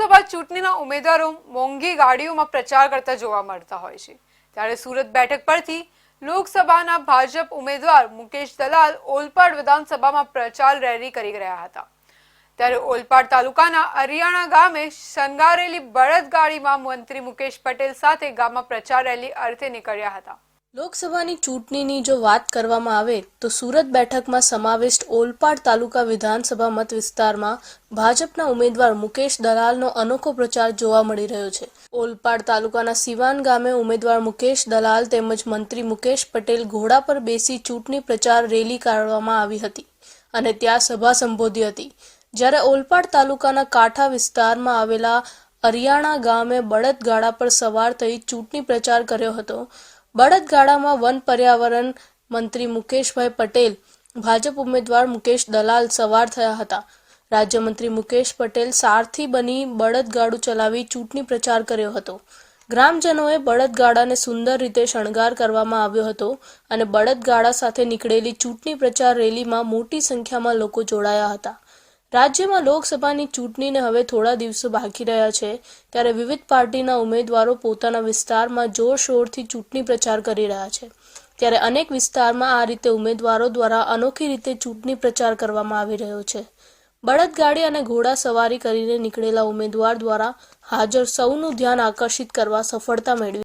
લોકસભા ચૂંટણીના ઉમેદવારો મોંઘી ગાડીઓમાં પ્રચાર કરતા જોવા મળતા હોય છે। ત્યારે સુરત બેઠક પરથી લોકસભાના ભાજપ ઉમેદવાર મુકેશ દલાલ ઓલપાડ વિધાનસભામાં પ્રચાર રેલી કરી રહ્યા હતા। ત્યારે ઓલપાડ તાલુકાના અરિયાણા ગામે શણગારેલી બળદગાડીમાં મંત્રી મુકેશ પટેલ સાથે ગામમાં પ્રચાર રેલી અર્થે નીકળ્યા હતા। લોકસભાની ચૂંટણીની જો વાત કરવામાં આવે તો સુરત બેઠકમાં સમાવિષ્ટ ઓલપાડ તાલુકા વિધાનસભા મત વિસ્તારમાં ભાજપના ઉમેદવાર મુકેશ દલાલનો અનોખો પ્રચાર જોવા મળી રહ્યો છે। ઓલપાડ તાલુકાના સિવાન ગામે ઉમેદવાર મુકેશ દલાલ તેમજ મંત્રી મુકેશ પટેલ ઘોડા પર બેસી ચૂંટણી પ્રચાર રેલી કાઢવામાં આવી હતી અને ત્યાં સભા સંબોધી હતી। જ્યારે ઓલપાડ તાલુકાના કાંઠા વિસ્તારમાં આવેલા અરિયાણા ગામે બળદગાડા પર સવાર થઈ ચૂંટણી પ્રચાર કર્યો હતો। બળદગાડામાં વન પર્યાવરણ મંત્રી મુકેશભાઈ પટેલ, ભાજપ ઉમેદવાર મુકેશ દલાલ સવાર થયા હતા। રાજ્યમંત્રી મુકેશ પટેલ સારથી બની બળદગાડું ચલાવી ચૂંટણી પ્રચાર કર્યો હતો। ગ્રામજનોએ બળદગાડાને સુંદર રીતે શણગાર કરવામાં આવ્યો હતો અને બળદગાડા સાથે નીકળેલી ચૂંટણી પ્રચાર રેલીમાં મોટી સંખ્યામાં લોકો જોડાયા હતા। રાજ્યમાં લોકસભાની ચૂંટણીને હવે થોડા દિવસો બાકી રહ્યા છે, ત્યારે વિવિધ પાર્ટીના ઉમેદવારો પોતાના વિસ્તારમાં જોરશોરથી ચૂંટણી પ્રચાર કરી રહ્યા છે। ત્યારે અનેક વિસ્તારમાં આ રીતે ઉમેદવારો દ્વારા અનોખી રીતે ચૂંટણી પ્રચાર કરવામાં આવી રહ્યો છે। બળદગાડી અને ઘોડા સવારી કરીને નીકળેલા ઉમેદવાર દ્વારા હાજર સૌનું ધ્યાન આકર્ષિત કરવા સફળતા મેળવી।